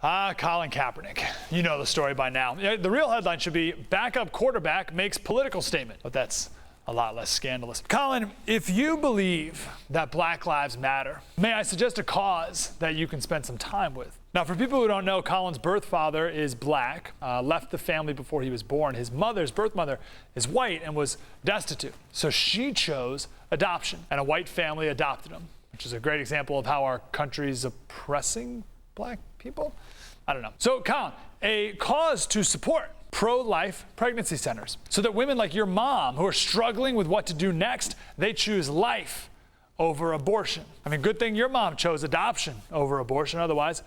Colin Kapernick. You know the story by now. The real headline should be, backup quarterback makes political statement. But that's a lot less scandalous. Colin, if you believe that Black Lives Matter, may I suggest a cause that you can spend some time with? Now, for people who don't know, Colin's birth father is black, left the family before he was born. His birth mother, is white and was destitute. So she chose adoption, and a white family adopted him, which is a great example of how our country's oppressing black people. I don't know. So, Colin, a cause to support: pro-life pregnancy centers, so that women like your mom who are struggling with what to do next, they choose life over abortion. I mean, good thing your mom chose adoption over abortion. Otherwise,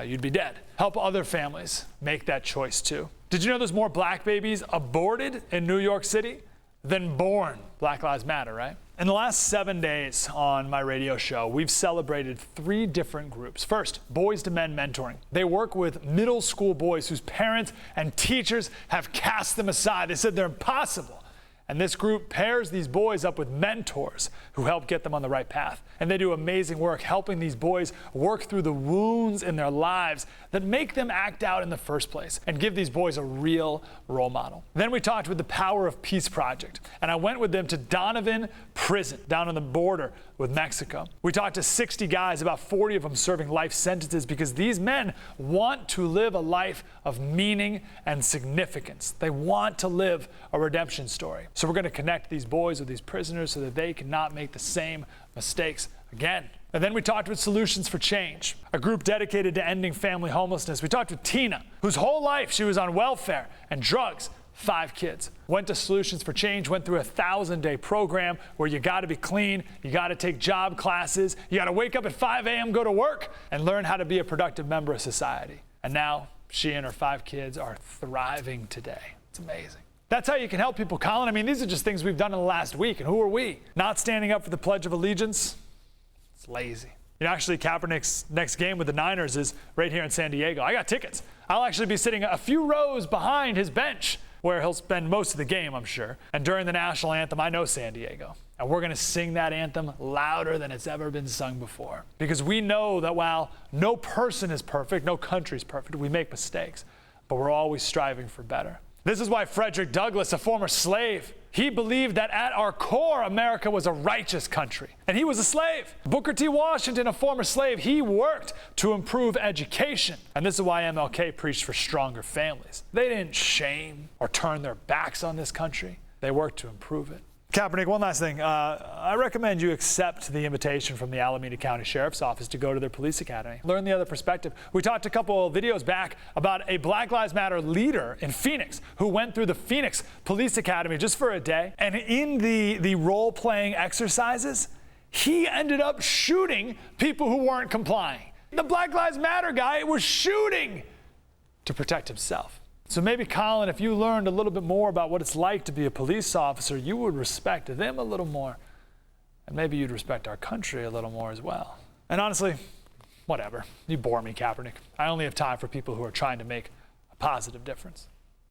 you'd be dead. Help other families make that choice too. Did you know there's more black babies aborted in New York City than born? Black Lives Matter, right? In the last 7 days on my radio show, we've celebrated 3 different groups. First, Boys to Men Mentoring. They work with middle school boys whose parents and teachers have cast them aside. They said they're impossible. And this group pairs these boys up with mentors who help get them on the right path. And they do amazing work helping these boys work through the wounds in their lives that make them act out in the first place and give these boys a real role model. Then we talked with the Power of Peace Project, and I went with them to Donovan Prison down on the border with Mexico. We talked to 60 guys, about 40 of them serving life sentences, because these men want to live a life of meaning and significance. They want to live a redemption story. So we're going to connect these boys with these prisoners so that they cannot make the same mistakes again. And then we talked with Solutions for Change, a group dedicated to ending family homelessness. We talked with Tina, whose whole life she was on welfare and drugs. 5 kids. Went to Solutions for Change, went through a 1,000-day program where you got to be clean, you got to take job classes, you got to wake up at 5 a.m., go to work, and learn how to be a productive member of society. And now she and her 5 kids are thriving today. It's amazing. That's how you can help people, Colin. I mean, these are just things we've done in the last week. And who are we? Not standing up for the Pledge of Allegiance? It's lazy. You know, actually, Kaepernick's next game with the Niners is right here in San Diego. I got tickets. I'll actually be sitting a few rows behind his bench, where he'll spend most of the game, I'm sure. And during the national anthem, I know San Diego. And we're going to sing that anthem louder than it's ever been sung before. Because we know that while no person is perfect, no country is perfect, we make mistakes, but we're always striving for better. This is why Frederick Douglass, a former slave, he believed that at our core, America was a righteous country. And he was a slave. Booker T. Washington, a former slave, he worked to improve education. And this is why MLK preached for stronger families. They didn't shame or turn their backs on this country. They worked to improve it. Kaepernick, one last thing. I recommend you accept the invitation from the Alameda County Sheriff's Office to go to their police academy. Learn the other perspective. We talked a couple of videos back about a Black Lives Matter leader in Phoenix who went through the Phoenix Police Academy just for a day. And in the role-playing exercises, he ended up shooting people who weren't complying. The Black Lives Matter guy was shooting to protect himself. So maybe, Colin, if you learned a little bit more about what it's like to be a police officer, you would respect them a little more. And maybe you'd respect our country a little more as well. And honestly, whatever. You bore me, Kaepernick. I only have time for people who are trying to make a positive difference.